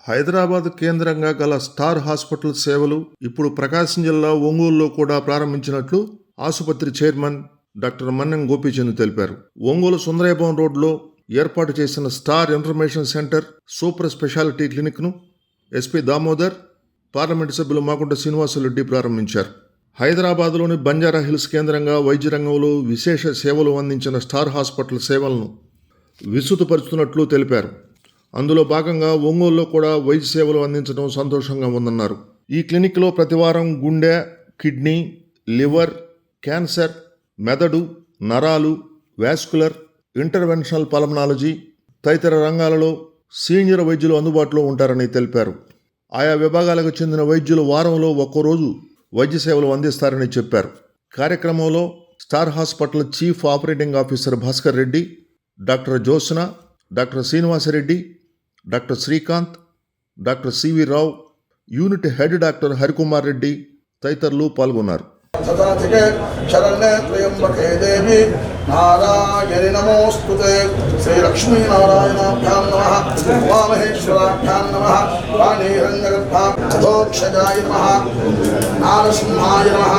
హైదరాబాద్ కేంద్రంగా గల star hospital సేవలు ఇప్పుడు ప్రకాశం జిల్లా ఒంగోలులో కూడా ప్రారంభించినట్లు ఆసుపత్రి చైర్మన్ డాక్టర్ మన్నెం గోపీచంద్ తెలిపారు. ఒంగోలు సుందరయ్యభవన్ రోడ్లో ఏర్పాటు చేసిన Star information centre super speciality క్లినిక్ను ఎస్పీ దామోదర్, పార్లమెంటు సభ్యులు మాగుంట శ్రీనివాసరెడ్డి ప్రారంభించారు. హైదరాబాద్లోని బంజారా హిల్స్ కేంద్రంగా వైద్య రంగంలో విశేష సేవలు అందించిన స్టార్ హాస్పిటల్ సేవలను విస్తృతపరుస్తున్నట్లు తెలిపారు. అందులో భాగంగా ఒంగోలులో కూడా వైద్య సేవలు అందించడం సంతోషంగా ఉందన్నారు. ఈ క్లినిక్లో ప్రతివారం గుండె, కిడ్నీ, లివర్, క్యాన్సర్, మెదడు, నరాలు, వాస్కులర్, ఇంటర్వెన్షనల్ పల్మనాలజీ తదితర రంగాలలో సీనియర్ వైద్యులు అందుబాటులో ఉంటారని తెలిపారు. ఆయా విభాగాలకు చెందిన వైద్యులు వారంలో ఒక్కరోజు వైద్య సేవలు అందిస్తారని చెప్పారు. కార్యక్రమంలో Star hospital chief operating officer Bhaskar Reddy, doctor Jyotsna, doctor Srinivasa Reddy, doctor Srikanth, doctor CV Rao, unit head doctor Harikumar Reddy తదితరులు పాల్గొన్నారు. నారాయణి నమోస్తుతే శ్రీ లక్ష్మీనారాయణాభ్యాం నమః ఉమామహేశ్వరాభ్యాం నమః వాణీరంగగర్భాక్షజాయ నమః నారసింహాయ నమః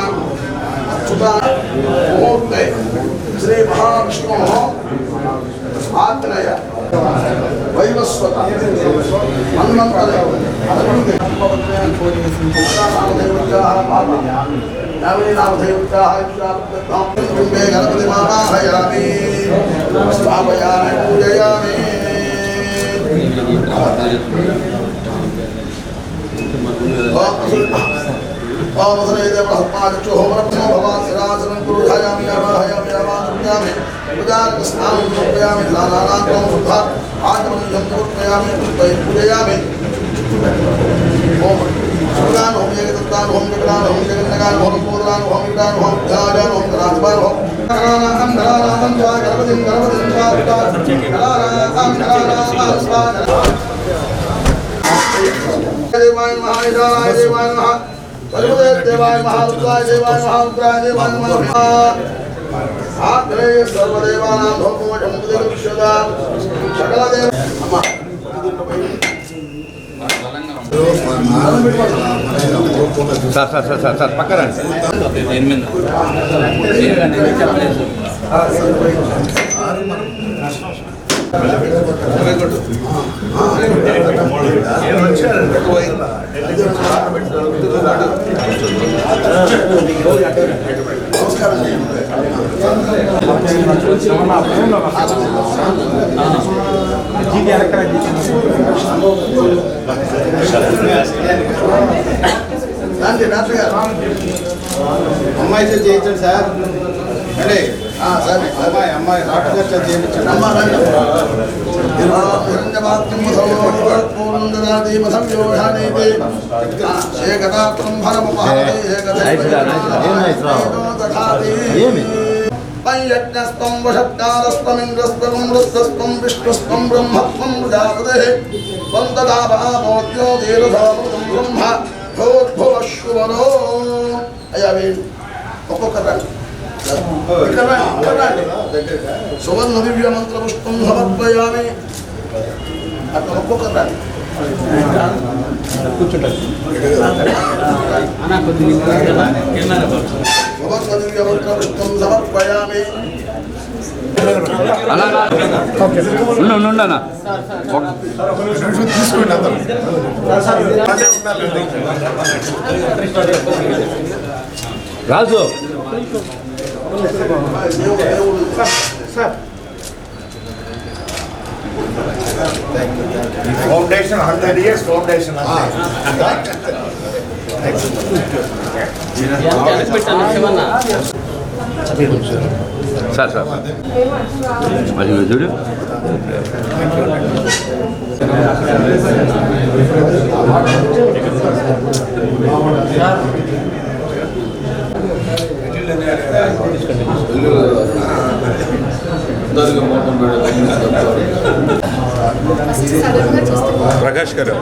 ముహూర్తే శ్రీ మహావిష్ణోః ఆగ్నేయ వైవస్వత మన్వంతరే గణపతి మావాహయామి స్థాపయామి పూజయామి. దేవాయ మహారుద్రాయ దేవాయ మహారుద్రాయ దేవాయ నమః. ఆగ్నేయ సర్వదేవానాం భౌమోజం ఉదయక్షదా సకల దేవ సార్ పక్కన అమ్మాయి చేయించండి సార్. అంటే అమ్మాయి డాక్టర్ చేయించండి. యజ్ఞస్తం వషట్కారస్తం ఇంద్రస్తం వృత్తస్తం విష్ణుస్తం బ్రహ్మత్వం ప్రజాపతే వందదాభామోద్యో దీర్ఘామృతం బ్రహ్మ భోద్భువశ్వరో. అయ్యా వీళ్ళు ఒక్కొక్కరండి సువర్ణ దివ్య మంత్ర పుష్పం సమర్పయామి. అట్లా ఒక్కొక్కరండి సువర్ణ దివ్య మంత్ర పుష్పం సమర్పయామి. రాజు ఫౌండేషన్ 100 years ఫౌండేషన్. సార్ అది చూడు ప్రకాష్ గారు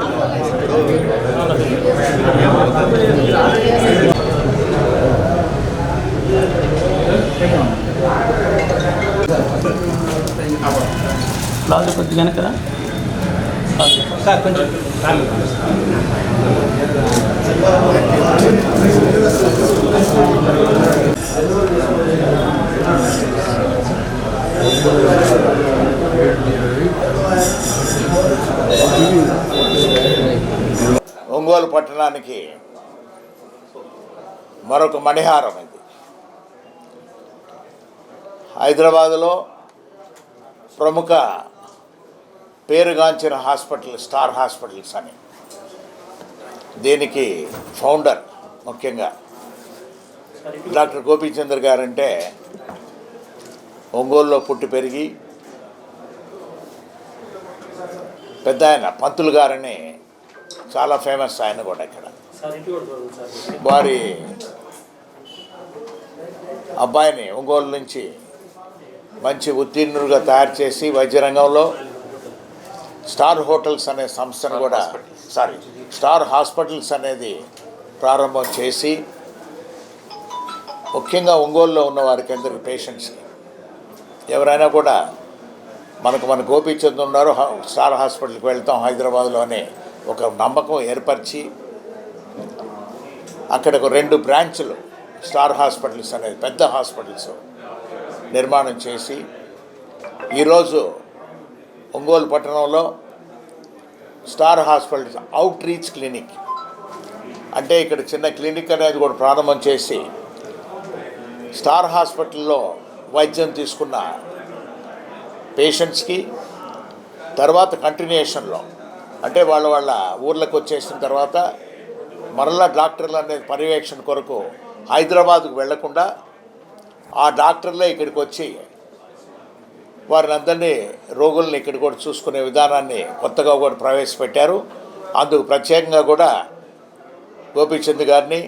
కొద్దిగా ఒంగోలు పట్టణానికి మరొక మణిహారం ఇది. హైదరాబాదులో ప్రముఖ పేరుగాంచిన హాస్పిటల్ స్టార్ హాస్పిటల్స్ అని, దీనికి ఫౌండర్ ముఖ్యంగా డాక్టర్ గోపీచంద్ర గారంటే ఒంగోలులో పుట్టి పెరిగి పెద్ద ఆయన పంతులు గారని చాలా ఫేమస్ ఆయన కూడా ఇక్కడ. వారి అబ్బాయిని ఒంగోలు నుంచి మంచి ఉత్తీర్ణులుగా తయారు చేసి వైద్య రంగంలో స్టార్ హోటల్స్ అనే సంస్థను కూడా స్టార్ హాస్పిటల్స్ అనేది ప్రారంభం చేసి ముఖ్యంగా ఒంగోలులో ఉన్న వారికి అందరికి పేషెంట్స్కి ఎవరైనా కూడా మన గోపీచంద్ ఉన్నారు స్టార్ హాస్పిటల్కి వెళ్తాం హైదరాబాద్లోనే ఒక నమ్మకం ఏర్పరిచి అక్కడ ఒక 2 బ్రాంచ్లు స్టార్ హాస్పిటల్స్ అనేది పెద్ద హాస్పిటల్స్ నిర్మాణం చేసి ఈరోజు ఒంగోలు పట్టణంలో star hospitals out reach clinic అంటే ఇక్కడ చిన్న క్లినిక్ అనేది కూడా ప్రారంభం చేసి స్టార్ హాస్పిటల్లో వైద్యం తీసుకున్న పేషెంట్స్కి తర్వాత కంటిన్యూషన్లో అంటే వాళ్ళ ఊర్లకు వచ్చేసిన తర్వాత మరలా డాక్టర్లు అనేది పర్యవేక్షణ కొరకు హైదరాబాద్కు వెళ్లకుండా ఆ డాక్టర్లే ఇక్కడికి వచ్చి వారిని అందరినీ రోగుల్ని ఇక్కడ కూడా చూసుకునే విధానాన్ని కొత్తగా కూడా ప్రవేశపెట్టారు. అందుకు ప్రత్యేకంగా కూడా గోపీచంద్ గారిని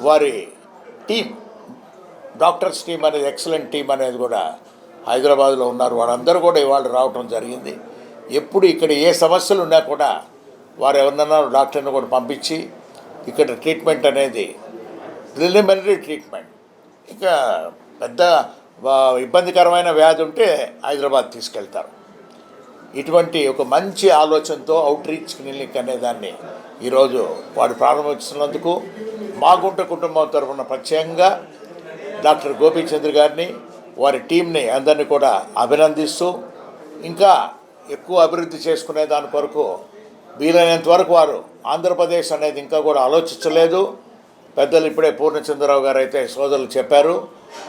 వారి టీం డాక్టర్స్ టీం అనేది ఎక్సలెంట్ టీం అనేది కూడా హైదరాబాద్లో ఉన్నారు. వాళ్ళందరూ కూడా ఇవాళ రావటం జరిగింది. ఎప్పుడు ఇక్కడ ఏ సమస్యలు ఉన్నా కూడా వారు ఎవరినన్నా డాక్టర్ని కూడా పంపించి ఇక్కడ ట్రీట్మెంట్ అనేది ప్రిలిమినరీ ట్రీట్మెంట్, ఇంకా పెద్ద ఇబ్బందికరమైన వ్యాధి ఉంటే హైదరాబాద్ తీసుకెళ్తారు. ఇటువంటి ఒక మంచి ఆలోచనతో అవుట్ రీచ్ క్లినిక్ అనే దాన్ని ఈరోజు వారు ప్రారంభించినందుకు మా గుంట కుటుంబం తరఫున ప్రత్యేకంగా డాక్టర్ గోపీచంద్ర గారిని వారి టీంని అందరినీ కూడా అభినందిస్తూ ఇంకా ఎక్కువ అభివృద్ధి చేసుకునే దాని కొరకు వీలైనంత వరకు వారు ఆంధ్రప్రదేశ్ అనేది ఇంకా కూడా ఆలోచించలేదు. పెద్దలు ఇప్పుడే పూర్ణచంద్రరావు గారు అయితే సోదరులు చెప్పారు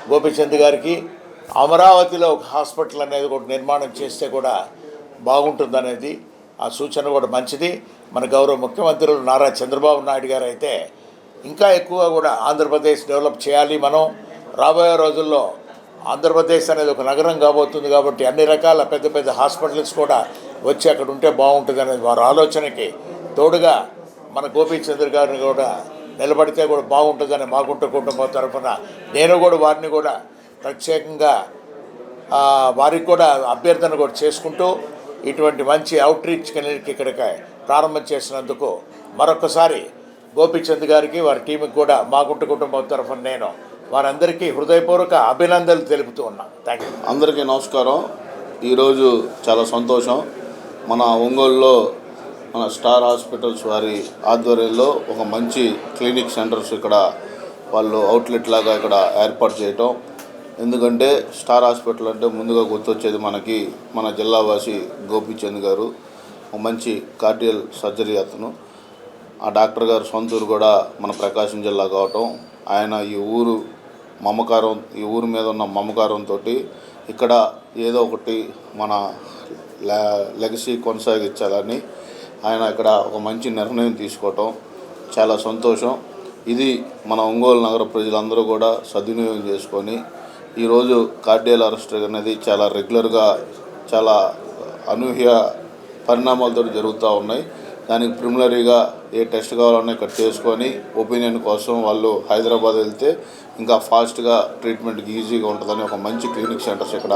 గోపీచంద్ గారికి అమరావతిలో ఒక హాస్పిటల్ అనేది కూడా నిర్మాణం చేస్తే కూడా బాగుంటుందనేది ఆ సూచన కూడా మంచిది. మన గౌరవ ముఖ్యమంత్రులు నారా చంద్రబాబు నాయుడు గారు అయితే ఇంకా ఎక్కువగా కూడా ఆంధ్రప్రదేశ్ డెవలప్ చేయాలి. మనం రాబోయే రోజుల్లో ఆంధ్రప్రదేశ్ అనేది ఒక నగరం కాబోతుంది కాబట్టి అన్ని రకాల పెద్ద పెద్ద హాస్పిటల్స్ కూడా వచ్చి అక్కడ ఉంటే బాగుంటుంది అనేది వారి ఆలోచనకి తోడుగా మన గోపీచంద్ర గారిని కూడా నిలబడితే కూడా బాగుంటుందని మా కుటుంబం తరఫున నేను కూడా వారిని కూడా ప్రత్యేకంగా వారికి కూడా అభ్యర్థన కూడా చేసుకుంటూ ఇటువంటి మంచి అవుట్ రీచ్ క్లినిక్ ఇక్కడికి ప్రారంభం చేసినందుకు మరొకసారి గోపీచంద్ గారికి వారి టీంకి కూడా మా కుటుంబం తరఫున నేను వారందరికీ హృదయపూర్వక అభినందనలు తెలుపుతూ ఉన్నాను. Thank you. అందరికీ నమస్కారం. ఈరోజు చాలా సంతోషం. మన ఒంగోలులో మన స్టార్ హాస్పిటల్స్ వారి ఆధ్వర్యంలో ఒక మంచి క్లినిక్ సెంటర్స్ ఇక్కడ వాళ్ళు అవుట్లెట్ లాగా ఇక్కడ ఏర్పాటు చేయటం. ఎందుకంటే స్టార్ హాస్పిటల్ అంటే ముందుగా గుర్తొచ్చేది మనకి మన జిల్లావాసి గోపీచంద్ గారు, ఒక మంచి కార్డియల్ సర్జరీ అతను. ఆ డాక్టర్ గారు సొంత ఊరు కూడా మన ప్రకాశం జిల్లా కావటం, ఆయన ఈ ఊరు మీద ఉన్న మమకారంతో ఇక్కడ ఏదో ఒకటి మన లెగసీ కొనసాగించాలని ఆయన ఇక్కడ ఒక మంచి నిర్ణయం తీసుకోవటం చాలా సంతోషం. ఇది మన ఒంగోలు నగర ప్రజలందరూ కూడా సద్వినియోగం చేసుకొని ఈరోజు కార్డియల్ అరెస్ట్ అనేది చాలా రెగ్యులర్గా చాలా అనూహ్య పరిణామాలతో జరుగుతూ ఉన్నాయి. దానికి ప్రిమినరీగా ఏ టెస్ట్ కావాలన్నా ఇక్కడ చేసుకొని ఒపీనియన్ కోసం వాళ్ళు హైదరాబాద్ వెళ్తే ఇంకా ఫాస్ట్గా ట్రీట్మెంట్కి ఈజీగా ఉంటుందని ఒక మంచి క్లినిక్ సెంటర్స్ ఇక్కడ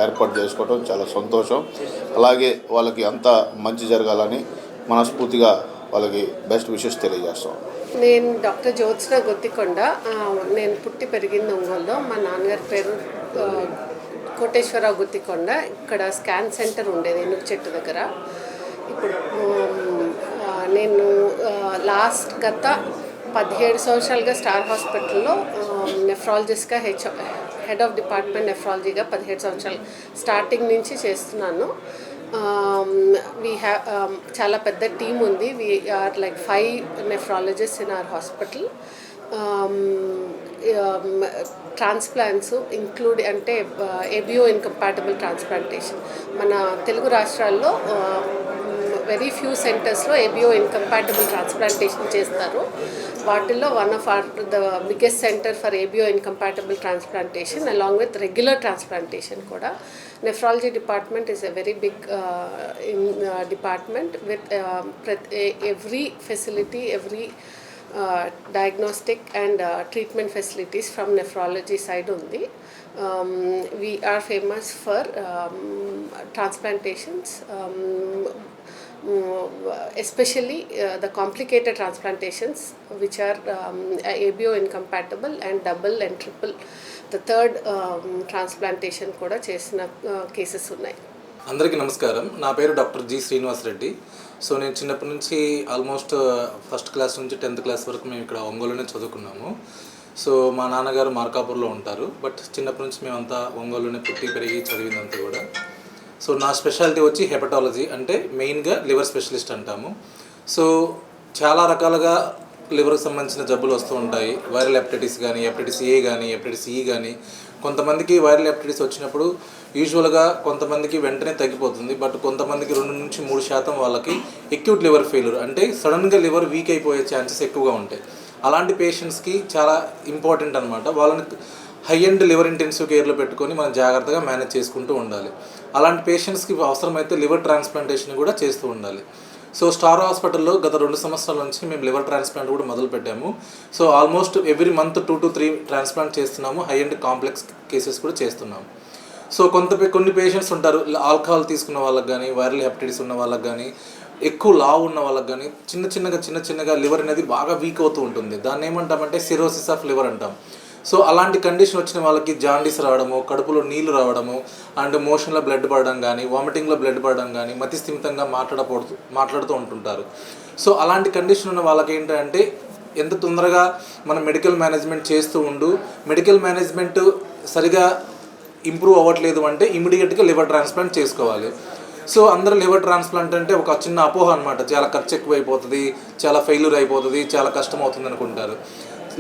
ఏర్పాటు చేసుకోవడం చాలా సంతోషం. అలాగే వాళ్ళకి అంతా మంచి జరగాలని మనస్ఫూర్తిగా వాళ్ళకి బెస్ట్ విషెస్ తెలియజేస్తాం. నేను డాక్టర్ జ్యోత్స్న గుత్తికొండ. నేను పుట్టి పెరిగింది ఒంగోలులో. మా నాన్నగారి పేరు కోటేశ్వరరావు గుత్తికొండ. ఇక్కడ స్కాన్ సెంటర్ ఉండేది ఎనుగు చెట్టు దగ్గర. ఇప్పుడు నేను గత 17 సంవత్సరాలుగా స్టార్ హాస్పిటల్లో నెఫ్రాలజిస్ట్గా హెడ్ ఆఫ్ డిపార్ట్మెంట్ నెఫ్రాలజీగా 17 సంవత్సరాలు స్టార్టింగ్ నుంచి చేస్తున్నాను. చాలా పెద్ద టీం ఉంది. We are 5 nephrologists in our hospital. Transplants include అంటే ఏబిఓ ఇన్కంపాటబుల్ ట్రాన్స్ప్లాంటేషన్ మన తెలుగు రాష్ట్రాల్లో వెరీ ఫ్యూ సెంటర్స్లో ఏబిఓ ఇన్కంపాటబుల్ ట్రాన్స్ప్లాంటేషన్ చేస్తారు. వాటిల్లో one of the biggest centre for ABO incompatible transplantation along with regular transplantation కూడా. Nephrology department is a very big department with every facility, every diagnostic and treatment facilities from nephrology side only. We are famous for transplantations, especially the complicated transplantations which are ABO incompatible and double and triple. The third transplantation kuda chesina cases unnai. అందరికీ నమస్కారం. నా పేరు doctor G Srinivas Reddy. So నేను చిన్నప్పటి నుంచి almost first class నుంచి 10th class వరకు మేము ఇక్కడ ఒంగోలులోనే చదువుకున్నాము. సో మా నాన్నగారు మార్కాపూర్లో ఉంటారు. బట్ చిన్నప్పటి నుంచి మేమంతా ఒంగోలులోనే పుట్టి పెరిగి చదివిందంతా కూడా. సో నా స్పెషాలిటీ వచ్చి హెపటాలజీ, అంటే మెయిన్గా లివర్ స్పెషలిస్ట్ అంటాము. సో చాలా రకాలుగా లివర్కి సంబంధించిన జబ్బులు వస్తూ ఉంటాయి. వైరల్ హెపటైటిస్ కానీ, హెపటైటిస్ ఏ కానీ, హెపటైటిస్ ఈ కానీ. కొంతమందికి వైరల్ హెపటైటిస్ వచ్చినప్పుడు యూజువల్గా కొంతమందికి వెంటనే తగ్గిపోతుంది. బట్ కొంతమందికి 2 నుంచి 3% వాళ్ళకి ఎక్యూట్ లివర్ ఫెయిల్యూర్, అంటే సడన్గా లివర్ వీక్ అయిపోయే ఛాన్సెస్ ఎక్కువగా ఉంటాయి. అలాంటి పేషెంట్స్కి చాలా ఇంపార్టెంట్ అనమాట. వాళ్ళని హై అండ్ లివర్ ఇంటెన్సివ్ కేర్లో పెట్టుకొని మనం జాగ్రత్తగా మేనేజ్ చేసుకుంటూ ఉండాలి. అలాంటి పేషెంట్స్కి అవసరమైతే లివర్ ట్రాన్స్ప్లాంటేషన్ కూడా చేస్తూ ఉండాలి. సో స్టార్ హాస్పిటల్లో గత 2 సంవత్సరాల నుంచి మేము లివర్ ట్రాన్స్ప్లాంట్ కూడా మొదలు పెట్టాము. So almost every month 2 to 3 transplant చేస్తున్నాము. హై అండ్ కాంప్లెక్స్ కేసెస్ కూడా చేస్తున్నాము. సో కొన్ని పేషెంట్స్ ఉంటారు, ఆల్కహాల్ తీసుకున్న వాళ్ళకి కానీ, వైరల్ హెపటైటిస్ ఉన్న వాళ్ళకి కానీ, ఎక్కువ లావు ఉన్న వాళ్ళకి కానీ చిన్న చిన్నగా లివర్ అనేది బాగా వీక్ అవుతూ ఉంటుంది. దాన్ని ఏమంటామంటే సిరోసిస్ ఆఫ్ లివర్ అంటాం. సో అలాంటి కండిషన్ వచ్చిన వాళ్ళకి జాండీస్ రావడము, కడుపులో నీళ్లు రావడము, అండ్ మోషన్లో బ్లడ్ పడడం కానీ, వామిటింగ్లో బ్లడ్ పడడం కానీ, మతిస్థిమితంగా మాట్లాడుతూ ఉంటుంటారు. సో అలాంటి కండిషన్ ఉన్న వాళ్ళకి ఏంటంటే ఎంత తొందరగా మనం మెడికల్ మేనేజ్మెంట్ చేస్తూ మెడికల్ మేనేజ్మెంట్ సరిగా ఇంప్రూవ్ అవ్వట్లేదు అంటే ఇమీడియట్గా లివర్ ట్రాన్స్ప్లాంట్ చేసుకోవాలి. సో అందరూ లివర్ ట్రాన్స్ప్లాంట్ అంటే ఒక చిన్న అపోహ అనమాట. చాలా ఖర్చు ఎక్కువ అయిపోతుంది, చాలా ఫెయిల్యూర్ అయిపోతుంది, చాలా కష్టం అవుతుంది అనుకుంటారు.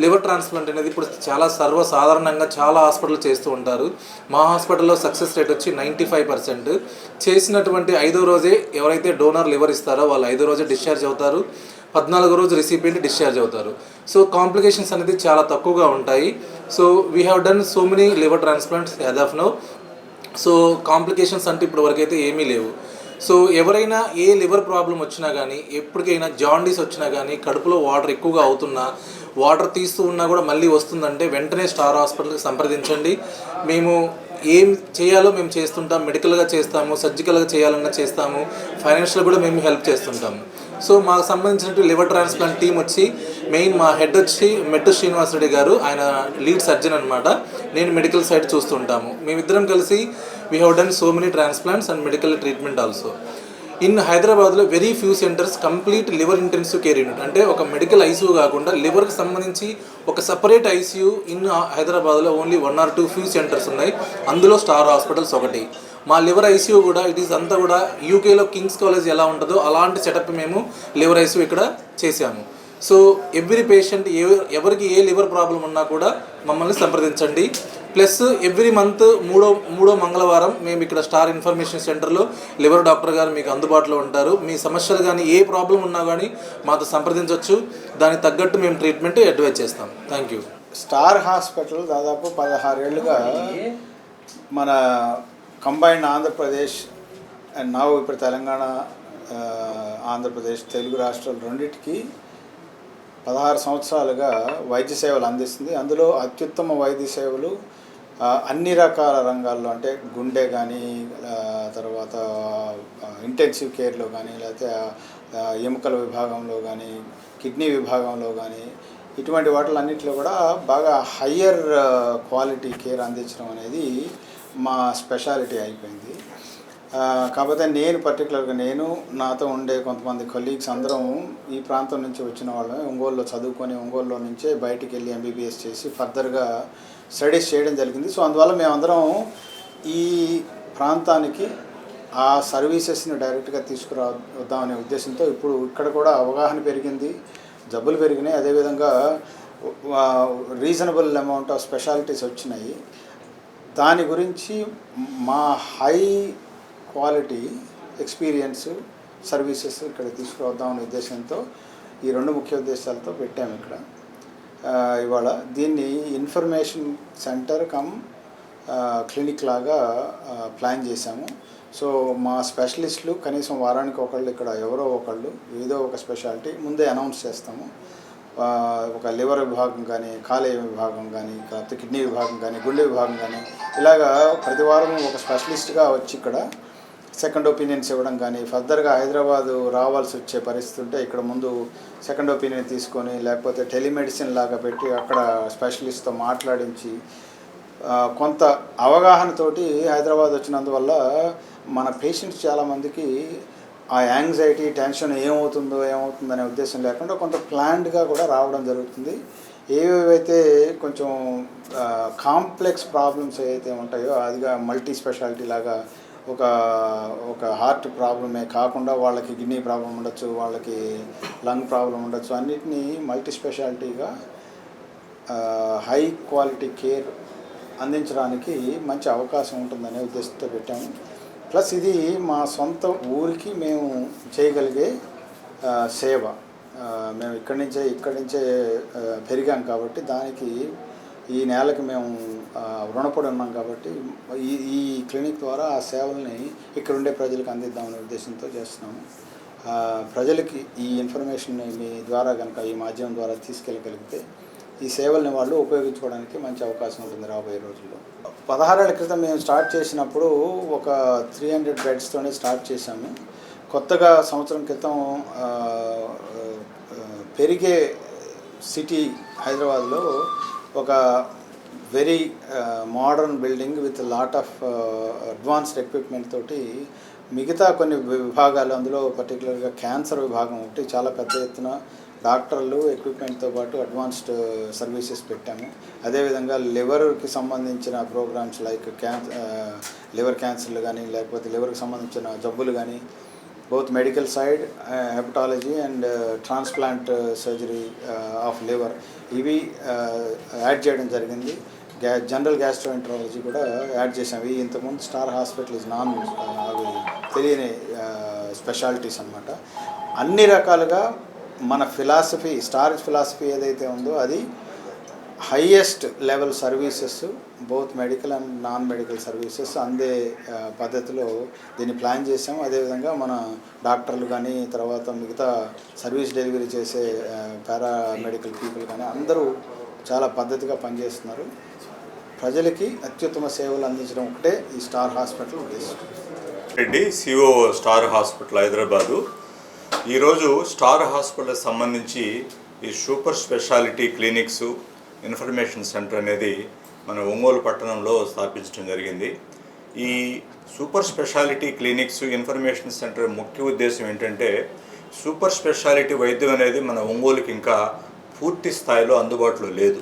లివర్ ట్రాన్స్ప్లాంట్ అనేది ఇప్పుడు చాలా సర్వసాధారణంగా చాలా హాస్పిటల్ చేస్తూ ఉంటారు. మా హాస్పిటల్లో సక్సెస్ రేట్ వచ్చి 95%. చేసినటువంటి 5వ రోజే ఎవరైతే డోనర్ లివర్ ఇస్తారో వాళ్ళు 5వ రోజే డిశ్చార్జ్ అవుతారు. 14వ రోజు రిసిపియంట్ డిశ్చార్జ్ అవుతారు. సో కాంప్లికేషన్స్ అనేది చాలా తక్కువగా ఉంటాయి. So we have done so many liver transplants as of now. So complications అంటే ఇప్పుడు వరకు అయితే ఏమీ లేవు. సో ఎవరైనా ఏ లివర్ ప్రాబ్లం వచ్చినా కానీ, ఎప్పటికైనా జాండీస్ వచ్చినా కానీ, కడుపులో వాటర్ ఎక్కువగా అవుతున్నా, వాటర్ తీస్తూ ఉన్నా కూడా మళ్ళీ వస్తుందంటే వెంటనే స్టార్ హాస్పిటల్కి సంప్రదించండి. మేము ఏం చేయాలో మేము చేస్తుంటాం. మెడికల్గా చేస్తాము, సర్జికల్గా చేయాలన్నా చేస్తాము, ఫైనాన్షియల్ కూడా మేము హెల్ప్ చేస్తుంటాము. సో మాకు సంబంధించినట్టు లివర్ ట్రాన్స్ప్లాంట్ టీం వచ్చి మెయిన్ మా హెడ్ వచ్చి మెట్టు శ్రీనివాస్ రెడ్డి గారు, ఆయన లీడ్ సర్జన్ అనమాట. నేను మెడికల్ సైడ్ చూస్తుంటాము. మేమిద్దరం కలిసి we have done so many transplants and medical treatment also. In హైదరాబాద్లో very few centres complete liver intensive care unit, అంటే ఒక మెడికల్ ఐసీయూ కాకుండా లివర్కి సంబంధించి ఒక సపరేట్ ఐసీయూ ఇన్ హైదరాబాద్లో ఓన్లీ 1 or 2 ఫ్యూ సెంటర్స్ ఉన్నాయి. అందులో స్టార్ హాస్పిటల్స్ ఒకటి. మా లివర్ ఐసీయూ కూడా ఇట్ ఈస్ అంతా కూడా యూకేలో కింగ్స్ కాలేజ్ ఎలా ఉంటుందో అలాంటి సెటప్ మేము లివర్ ఐసీయూ ఇక్కడ చేసాము. సో ఎవ్రీ పేషెంట్ ఎవరికి ఏ లివర్ ప్రాబ్లం ఉన్నా కూడా మమ్మల్ని సంప్రదించండి. ప్లస్ ఎవ్రీ మంత్ మూడో మంగళవారం మేము ఇక్కడ స్టార్ ఇన్ఫర్మేషన్ సెంటర్లో లివర్ డాక్టర్ గారు మీకు అందుబాటులో ఉంటారు. మీ సమస్యలు కానీ ఏ ప్రాబ్లం ఉన్నా కానీ మాతో సంప్రదించవచ్చు. దానికి తగ్గట్టు మేము ట్రీట్మెంట్ అడ్వైజ్ చేస్తాం. Thank you. స్టార్ హాస్పిటల్ దాదాపు 16 ఏళ్ళుగా మన కంబైన్డ్ ఆంధ్రప్రదేశ్ అండ్ నా ఇప్పుడు తెలంగాణ, ఆంధ్రప్రదేశ్, తెలుగు రాష్ట్రాలు రెండింటికి 16 సంవత్సరాలుగా వైద్య సేవలు అందిస్తుంది. అందులో అత్యుత్తమ వైద్య సేవలు అన్ని రకాల రంగాల్లో, అంటే గుండె కానీ, తర్వాత ఇంటెన్సివ్ కేర్లో కానీ, లేకపోతే ఎముకల విభాగంలో కానీ, కిడ్నీ విభాగంలో కానీ, ఇటువంటి వాటిలన్నింటిలో కూడా బాగా హయ్యర్ క్వాలిటీ కేర్ అందించడం అనేది మా స్పెషాలిటీ అయిపోయింది. కాకపోతే నేను పర్టికులర్గా నాతో ఉండే కొంతమంది కొలీగ్స్ అందరం ఈ ప్రాంతం నుంచి వచ్చిన వాళ్ళమే. ఒంగోలులో చదువుకొని ఒంగోలులో నుంచే బయటికి వెళ్ళి ఎంబీబీఎస్ చేసి ఫర్దర్గా స్టడీస్ చేయడం జరిగింది. సో అందువల్ల మేమందరం ఈ ప్రాంతానికి ఆ సర్వీసెస్ని డైరెక్ట్గా తీసుకురావద్దామనే ఉద్దేశంతో ఇప్పుడు ఇక్కడ కూడా అవగాహన పెరిగింది, జబ్బులు పెరిగినాయి, అదేవిధంగా రీజనబుల్ అమౌంట్ ఆఫ్ స్పెషాలిటీస్ వచ్చినాయి. దాని గురించి మా హై క్వాలిటీ ఎక్స్పీరియన్స్ సర్వీసెస్ ఇక్కడ తీసుకురావద్దామనే ఉద్దేశంతో ఈ 2 ముఖ్య ఉద్దేశాలతో పెట్టాము ఇక్కడ. ఇవాళ దీన్ని ఇన్ఫర్మేషన్ సెంటర్ కమ్ క్లినిక్ లాగా ప్లాన్ చేశాము. సో మా స్పెషలిస్టులు కనీసం వారానికి ఒకళ్ళు ఇక్కడ ఎవరో ఒకళ్ళు ఏదో ఒక స్పెషాలిటీ ముందే అనౌన్స్ చేస్తాము. ఒక లివర్ విభాగం కానీ, కాలేయ విభాగం కానీ, కాకపోతే కిడ్నీ విభాగం కానీ, గుండె విభాగం కానీ, ఇలాగా ప్రతి వారం ఒక స్పెషలిస్ట్గా వచ్చి ఇక్కడ సెకండ్ ఒపీనియన్స్ ఇవ్వడం కానీ, ఫర్దర్గా హైదరాబాదు రావాల్సి వచ్చే పరిస్థితి ఉంటే ఇక్కడ ముందు సెకండ్ ఒపీనియన్ తీసుకొని, లేకపోతే టెలిమెడిసిన్ లాగా పెట్టి అక్కడ స్పెషలిస్ట్తో మాట్లాడించి కొంత అవగాహనతోటి హైదరాబాద్ వచ్చినందువల్ల మన పేషెంట్స్ చాలామందికి ఆ యాంగ్జైటీ, టెన్షన్ ఏమవుతుందనే ఉద్దేశం లేకుండా కొంత ప్లాన్డ్గా కూడా రావడం జరుగుతుంది. ఏవేవైతే కొంచెం కాంప్లెక్స్ ప్రాబ్లమ్స్ ఏవైతే ఉంటాయో అదిగా మల్టీ స్పెషాలిటీ లాగా ఒక హార్ట్ ప్రాబ్లమే కాకుండా వాళ్ళకి కిడ్నీ ప్రాబ్లం ఉండొచ్చు, వాళ్ళకి లంగ్ ప్రాబ్లం ఉండొచ్చు, అన్నిటినీ మల్టీ స్పెషాలిటీగా హై క్వాలిటీ కేర్ అందించడానికి మంచి అవకాశం ఉంటుందనే ఉద్దేశంతో పెట్టాము. ప్లస్ ఇది మా సొంత ఊరికి మేము చేయగలిగే సేవ. మేము ఇక్కడి నుంచే పెరిగాం కాబట్టి దానికి ఈ నేలకి మేము రుణపడి ఉన్నాం కాబట్టి ఈ క్లినిక్ ద్వారా ఆ సేవల్ని ఇక్కడుండే ప్రజలకు అందిద్దామనే ఉద్దేశంతో చేస్తున్నాము. ప్రజలకి ఈ ఇన్ఫర్మేషన్ మీ ద్వారా కనుక ఈ మాధ్యమం ద్వారా తీసుకెళ్ళగలిగితే ఈ సేవల్ని వాళ్ళు ఉపయోగించుకోవడానికి మంచి అవకాశం ఉంటుంది రాబోయే రోజుల్లో. 16 ఏళ్ల క్రితం మేము స్టార్ట్ చేసినప్పుడు ఒక 300 బెడ్స్తోనే స్టార్ట్ చేశాము. కొత్తగా సంవత్సరం క్రితం పెరిగే సిటీ హైదరాబాద్లో ఒక very modern building with lot of advanced equipment తోటి మిగతా కొన్ని విభాగాలు, అందులో పర్టికులర్గా క్యాన్సర్ విభాగం ఒకటి చాలా పెద్ద ఎత్తున డాక్టర్లు ఎక్విప్మెంట్తో పాటు అడ్వాన్స్డ్ సర్వీసెస్ పెట్టాము. అదేవిధంగా లివర్కి సంబంధించిన ప్రోగ్రామ్స్ లైక్ లివర్ క్యాన్సర్లు కానీ, లేకపోతే లివర్కి సంబంధించిన జబ్బులు కానీ, both medical side, hepatology and transplant surgery of liver, ఇవి యాడ్ చేయడం జరిగింది. జనరల్ గ్యాస్ట్రోఎంటరాలజీ కూడా యాడ్ చేసాము. ఇవి ఇంతకుముందు స్టార్ హాస్పిటల్ అవి తెలియని స్పెషాలిటీస్ అన్నమాట. అన్ని రకాలుగా మన ఫిలాసఫీ, స్టార్ ఫిలాసఫీ ఏదైతే ఉందో అది highest level services, both medical and non medical services అందే పద్ధతిలో దీన్ని ప్లాన్ చేసాము. అదేవిధంగా మన డాక్టర్లు కానీ, తర్వాత మిగతా సర్వీస్ డెలివరీ చేసే పారామెడికల్ పీపుల్ కానీ అందరూ చాలా పద్ధతిగా పనిచేస్తున్నారు. ప్రజలకి అత్యుత్తమ సేవలు అందించడం ఒకటే ఈ స్టార్ హాస్పిటల్ ఉద్దేశం. Reddy, CO star hospital Hyderabad. ఈరోజు స్టార్ హాస్పిటల్కి సంబంధించి ఈ super speciality clinics information centre అనేది మన ఒంగోలు పట్టణంలో స్థాపించడం జరిగింది. ఈ super speciality clinics information centre ముఖ్య ఉద్దేశం ఏంటంటే, సూపర్ స్పెషాలిటీ వైద్యం అనేది మన ఒంగోలుకి ఇంకా పూర్తి స్థాయిలో అందుబాటులో లేదు.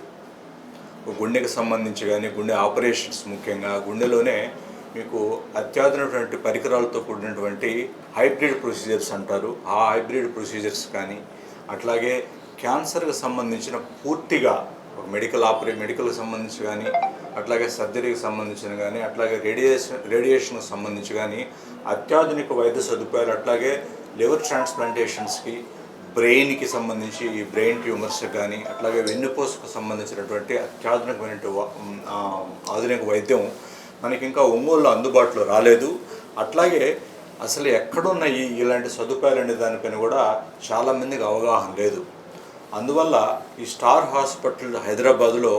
గుండెకి సంబంధించి కానీ, గుండె ఆపరేషన్స్, ముఖ్యంగా గుండెలోనే మీకు అత్యాధునటువంటి పరికరాలతో కూడినటువంటి హైబ్రిడ్ ప్రొసీజర్స్ అంటారు, ఆ హైబ్రిడ్ ప్రొసీజర్స్ కానీ, అట్లాగే క్యాన్సర్కి సంబంధించిన పూర్తిగా మెడికల్కి సంబంధించి కానీ, అట్లాగే సర్జరీకి సంబంధించిన కానీ, అట్లాగే రేడియేషన్కి సంబంధించి కానీ అత్యాధునిక వైద్య సదుపాయాలు, అట్లాగే లివర్ ట్రాన్స్ప్లాంటేషన్స్కి, బ్రెయిన్కి సంబంధించి బ్రెయిన్ ట్యూమర్స్ కానీ, అట్లాగే వెన్నుపూసకు సంబంధించినటువంటి ఆధునిక వైద్యం మనకి ఇంకా ఒంగోలులో అందుబాటులో రాలేదు. అట్లాగే అసలు ఎక్కడున్న ఇలాంటి సదుపాయాలు అనే దానిపైన కూడా చాలామందికి అవగాహన లేదు. అందువల్ల ఈ స్టార్ హాస్పిటల్ హైదరాబాదులో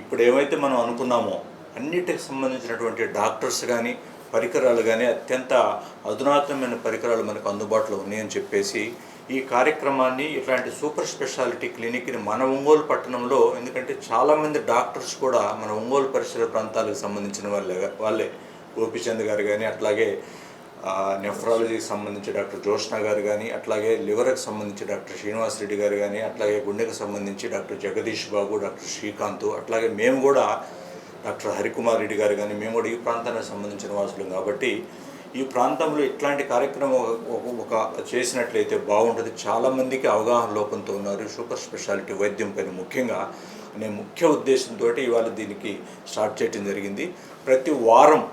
ఇప్పుడు ఏమైతే మనం అనుకున్నామో అన్నిటికి సంబంధించినటువంటి డాక్టర్స్ కానీ, పరికరాలు కానీ అత్యంత అధునాతనమైన పరికరాలు మనకు అందుబాటులో ఉన్నాయని చెప్పేసి ఈ కార్యక్రమాన్ని, ఇట్లాంటి సూపర్ స్పెషాలిటీ క్లినిక్ని మన ఒంగోలు పట్టణంలో, ఎందుకంటే చాలామంది డాక్టర్స్ కూడా మన ఒంగోలు పరిసర ప్రాంతాలకు సంబంధించిన వాళ్ళే, గోపిచంద్ గారు కానీ, అట్లాగే నెఫ్రాలజీకి సంబంధించి డాక్టర్ జోష్నా గారు కానీ, అట్లాగే లివర్కి సంబంధించి డాక్టర్ శ్రీనివాస్ రెడ్డి గారు కానీ, అట్లాగే గుండెకు సంబంధించి డాక్టర్ జగదీష్ బాబు, డాక్టర్ శ్రీకాంత్, అట్లాగే మేము కూడా డాక్టర్ హరికుమార్ రెడ్డి గారు కానీ, మేము కూడా ఈ ప్రాంతానికి సంబంధించిన వాసులు కాబట్టి ఈ ప్రాంతంలో ఇట్లాంటి కార్యక్రమం ఒక చేసినట్లయితే బాగుంటుంది. చాలామందికి అవగాహన లోపంతో ఉన్నారు సూపర్ స్పెషాలిటీ వైద్యం పైన ముఖ్యంగా అనే ముఖ్య ఉద్దేశంతో ఇవాళ దీనికి స్టార్ట్ చేయడం జరిగింది. ప్రతి వారం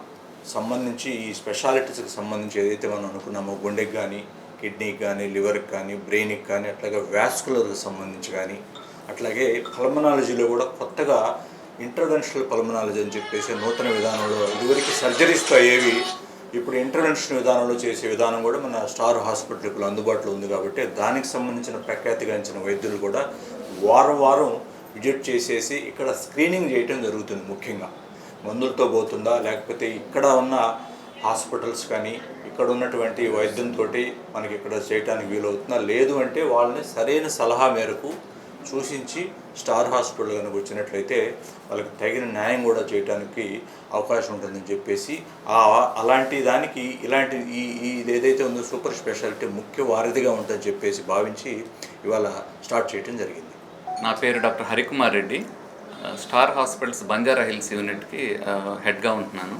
సంబంధించి ఈ స్పెషాలిటీస్కి సంబంధించి ఏదైతే మనం అనుకున్నామో గుండెకి కానీ, కిడ్నీకి కానీ, లివర్కి కానీ, బ్రెయిన్కి కానీ, అట్లాగే వ్యాస్కులర్కి సంబంధించి కానీ, అట్లాగే పల్మనాలజీలో కూడా కొత్తగా ఇంటర్వెన్షనల్ పల్మనాలజీ అని చెప్పేసి నూతన విధానంలో ఇదివరకు సర్జరీస్తో అయ్యేవి ఇప్పుడు ఇంటర్వెన్షన్ విధానంలో చేసే విధానం కూడా మన స్టార్ హాస్పిటల్ ఇప్పుడు అందుబాటులో ఉంది కాబట్టి దానికి సంబంధించిన ప్రఖ్యాతిగాంచిన వైద్యులు కూడా వారం విజిట్ చేసేసి ఇక్కడ స్క్రీనింగ్ చేయటం జరుగుతుంది. ముఖ్యంగా మందులతో పోతుందా, లేకపోతే ఇక్కడ ఉన్న హాస్పిటల్స్ కానీ ఇక్కడ ఉన్నటువంటి వైద్యంతో మనకి ఇక్కడ చేయడానికి వీలవుతుందా, లేదు అంటే వాళ్ళని సరైన సలహా మేరకు సూచించి స్టార్ హాస్పిటల్ కనుక వచ్చినట్లయితే వాళ్ళకి తగిన న్యాయం కూడా చేయడానికి అవకాశం ఉంటుందని చెప్పేసి అలాంటి దానికి ఇలాంటి ఇది ఏదైతే ఉందో సూపర్ స్పెషాలిటీ ముఖ్య వారధిగా ఉంటుందని చెప్పేసి భావించి ఇవాళ స్టార్ట్ చేయడం జరిగింది. నా పేరు doctor Harikumar Reddy. Star hospitals Banjara hills యూనిట్కి హెడ్గా ఉంటున్నాను.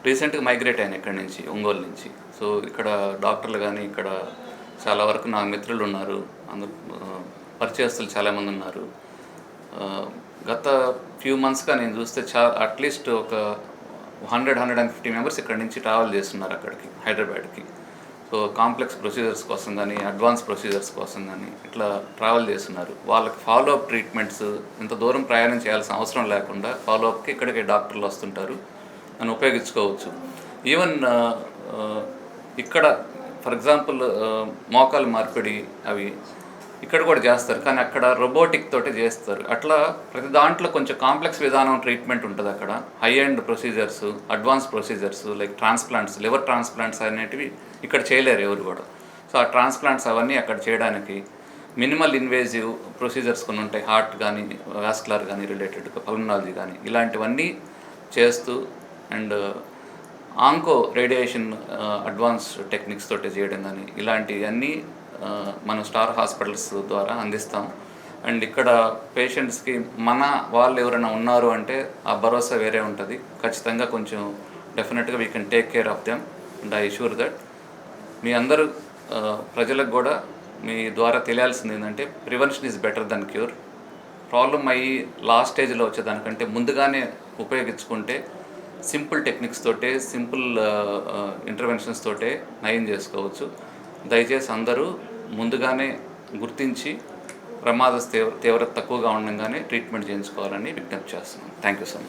రీసెంట్గా మైగ్రేట్ అయ్యాను ఇక్కడి నుంచి, ఒంగోలు నుంచి. సో ఇక్కడ డాక్టర్లు కానీ ఇక్కడ చాలా వరకు నా మిత్రులు ఉన్నారు, అందరూ పరిచయస్తులు చాలామంది ఉన్నారు. గత ఫ్యూ మంత్స్గా నేను చూస్తే అట్లీస్ట్ ఒక 100-150 మెంబర్స్ ఇక్కడ నుంచి ట్రావెల్ చేస్తున్నారు అక్కడికి, హైదరాబాద్కి. సో కాంప్లెక్స్ ప్రొసీజర్స్ కోసం కానీ, అడ్వాన్స్ ప్రొసీజర్స్ కోసం కానీ ఇట్లా ట్రావెల్ చేస్తున్నారు. వాళ్ళకి ఫాలోఅప్ ట్రీట్మెంట్స్ ఇంత దూరం ప్రయాణం చేయాల్సిన అవసరం లేకుండా ఫాలోఅప్కి ఇక్కడికి డాక్టర్లు వస్తుంటారు, దాన్ని ఉపయోగించుకోవచ్చు. ఈవెన్ ఇక్కడ ఫర్ ఎగ్జాంపుల్ మోకాలు మార్పిడి అవి ఇక్కడ కూడా చేస్తారు, కానీ అక్కడ రోబోటిక్ తోటి చేస్తారు. అట్లా ప్రతి దాంట్లో కొంచెం కాంప్లెక్స్ విధానం ట్రీట్మెంట్ ఉంటుంది అక్కడ. High end procedures, advance procedures like transplants, liver transplants అనేటివి ఇక్కడ చేయలేరు ఎవరు కూడా. సో ఆ ట్రాన్స్ప్లాంట్స్ అవన్నీ అక్కడ చేయడానికి మినిమల్ ఇన్వేజివ్ ప్రొసీజర్స్ కొన్ని ఉంటాయి, హార్ట్ కానీ, వాస్కులర్ కానీ, రిలేటెడ్ పల్మనాలజీ కానీ, ఇలాంటివన్నీ చేస్తూ and onco radiation advance techniques తోటి చేయడం కానీ ఇలాంటివన్నీ మన స్టార్ హాస్పిటల్స్ ద్వారా అందిస్తాం. అండ్ ఇక్కడ పేషెంట్స్కి మన వాళ్ళు ఎవరైనా ఉన్నారు అంటే ఆ భరోసా వేరే ఉంటుంది. ఖచ్చితంగా కొంచెం డెఫినెట్గా we can take care of them and I sure that. మీ అందరూ ప్రజలకు కూడా మీ ద్వారా తెలియాల్సింది ఏంటంటే prevention is better than cure. Problem అయ్యి లాస్ట్ స్టేజ్లో వచ్చేదానికంటే ముందుగానే ఉపయోగించుకుంటే సింపుల్ టెక్నిక్స్ తోటే, సింపుల్ ఇంటర్వెన్షన్స్ తోటే నయం చేసుకోవచ్చు. దయచేసి అందరూ ముందుగానే గుర్తించి ప్రమాద తీవ్రత తక్కువగా ఉండగానే ట్రీట్మెంట్ చేయించుకోవాలని విజ్ఞప్తి చేస్తున్నాను. Thank you so much.